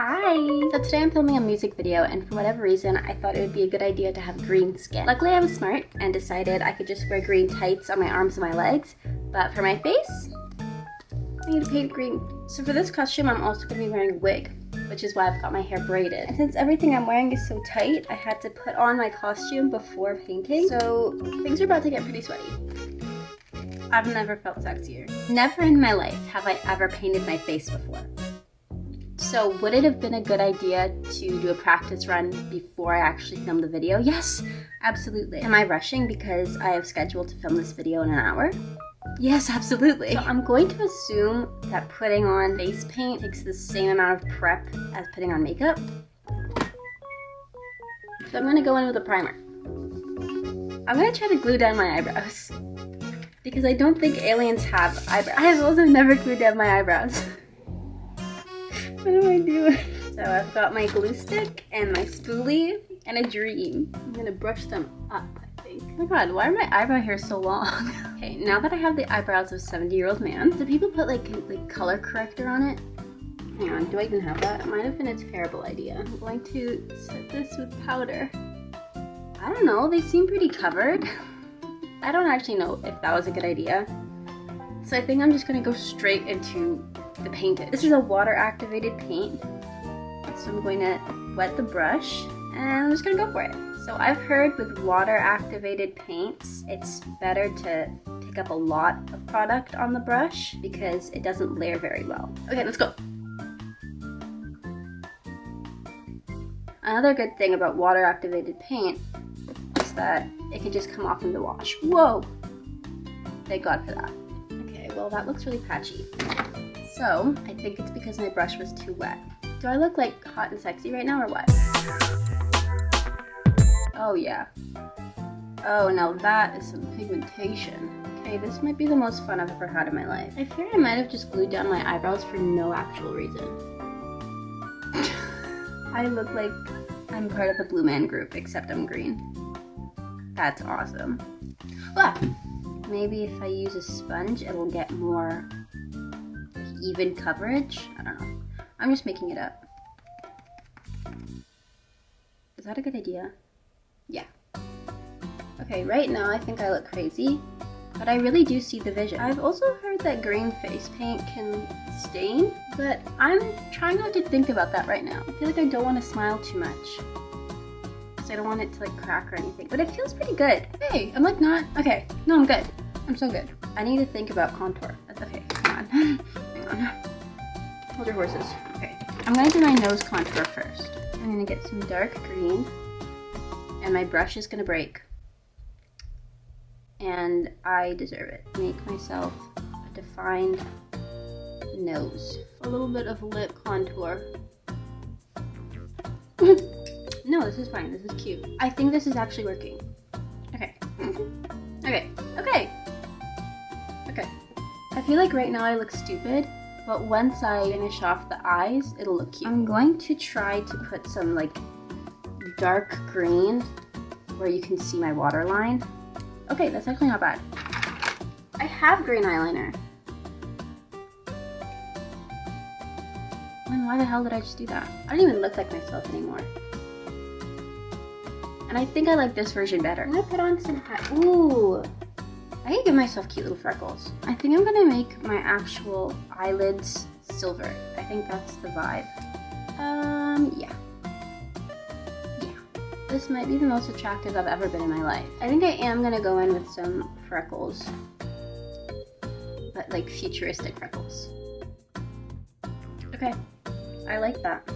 Hi! So today I'm filming a music video, and for whatever reason I thought it would be a good idea to have green skin. Luckily I was smart and decided I could just wear green tights on my arms and my legs, but for my face, I need to paint green. So for this costume I'm also going to be wearing a wig, which is why I've got my hair braided. And since everything I'm wearing is so tight, I had to put on my costume before painting, so things are about to get pretty sweaty. I've never felt sexier. Never in my life have I ever painted my face before. So would it have been a good idea to do a practice run before I actually film the video? Yes, absolutely. Am I rushing because I have scheduled to film this video in an hour? Yes, absolutely. So I'm going to assume that putting on face paint takes the same amount of prep as putting on makeup. So I'm gonna go in with a primer. I'm gonna try to glue down my eyebrows, because I don't think aliens have eyebrows. I have also never glued down my eyebrows. What do I do? So I've got my glue stick and my spoolie and a dream. I'm gonna brush them up, I think. Oh my god, why are my eyebrow hairs so long? Okay, now that I have the eyebrows of a 70-year-old man, do people put like color corrector on it? Hang on, do I even have that? It might have been a terrible idea. I'm going to set this with powder. I don't know, they seem pretty covered. I don't actually know if that was a good idea. So I think I'm just gonna go straight into the painted. This is a water activated paint. So I'm going to wet the brush and I'm just gonna go for it. So I've heard with water activated paints, it's better to pick up a lot of product on the brush because it doesn't layer very well. Okay, let's go. Another good thing about water activated paint is that it can just come off in the wash. Whoa! Thank God for that. Okay, well that looks really patchy. So, I think it's because my brush was too wet. Do I look like hot and sexy right now or what? Oh yeah. Oh, now that is some pigmentation. Okay, this might be the most fun I've ever had in my life. I fear I might have just glued down my eyebrows for no actual reason. I look like I'm part of the Blue Man Group, except I'm green. That's awesome. Ah! Maybe if I use a sponge, it'll get more even coverage? I don't know. I'm just making it up. Is that a good idea? Yeah. Okay, right now I think I look crazy, but I really do see the vision. I've also heard that green face paint can stain, but I'm trying not to think about that right now. I feel like I don't want to smile too much, because I don't want it to like crack or anything, but it feels pretty good. Hey, I'm like not, okay, no, I'm good. I'm so good. I need to think about contour. That's okay, hang on. Hang on. Hold your horses. Okay, I'm gonna do my nose contour first. I'm gonna get some dark green, and my brush is gonna break. And I deserve it. Make myself a defined nose. A little bit of lip contour. No, this is fine. This is cute. I think this is actually working. Okay. Okay. Okay. Okay. I feel like right now I look stupid, but once I finish off the eyes, it'll look cute. I'm going to try to put some like dark green where you can see my waterline. Okay, that's actually not bad. I have green eyeliner. And why the hell did I just do that? I don't even look like myself anymore. And I think I like this version better. I'm gonna put on some, ooh. I can give myself cute little freckles. I think I'm gonna make my actual eyelids silver. I think that's the vibe. Yeah. Yeah. This might be the most attractive I've ever been in my life. I think I am gonna go in with some freckles, but like futuristic freckles. Okay, I like that.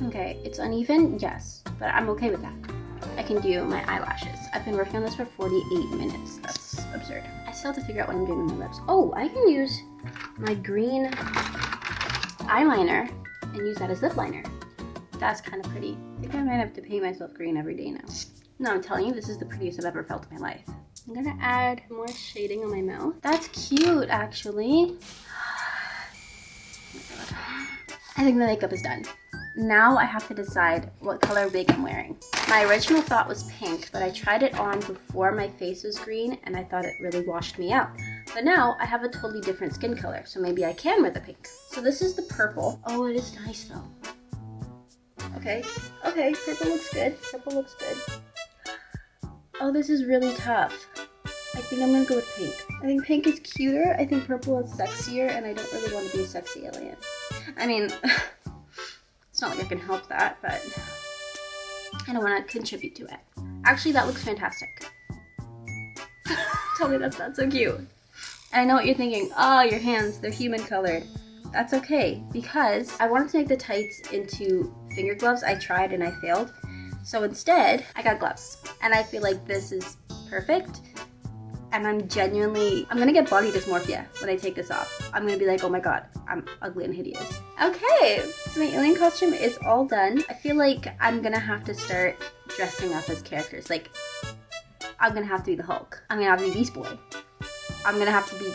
Okay, it's uneven, yes, but I'm okay with that. I can do my eyelashes. I've been working on this for 48 minutes. That's absurd. I still have to figure out what I'm doing with my lips. Oh, I can use my green eyeliner and use that as lip liner. That's kind of pretty. I think I might have to paint myself green every day now. No, I'm telling you, this is the prettiest I've ever felt in my life. I'm gonna add more shading on my mouth. That's cute, actually. Oh my god. I think the makeup is done. Now I have to decide what color wig I'm wearing. My original thought was pink, but I tried it on before my face was green and I thought it really washed me out. But now I have a totally different skin color, so maybe I can wear the pink. So this is the purple. Oh, it is nice though. Okay, okay, purple looks good. Purple looks good. Oh, this is really tough. I think I'm gonna go with pink. I think pink is cuter. I think purple is sexier, and I don't really want to be a sexy alien. I mean, it's not like I can help that, but I don't want to contribute to it. Actually, that looks fantastic. Tell me that's not so cute. And I know what you're thinking. Oh, your hands, they're human colored. That's okay, because I wanted to make the tights into finger gloves. I tried and I failed. So instead, I got gloves. And I feel like this is perfect. And I'm gonna get body dysmorphia when I take this off. I'm gonna be like, oh my god, I'm ugly and hideous. Okay, so my alien costume is all done. I feel like I'm gonna have to start dressing up as characters. Like, I'm gonna have to be the Hulk. I'm gonna have to be Beast Boy. I'm gonna have to be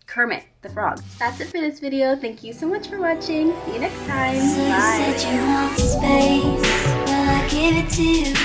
Kermit the Frog. That's it for this video. Thank you so much for watching. See you next time. So Bye. you said you want space, well I give it to you.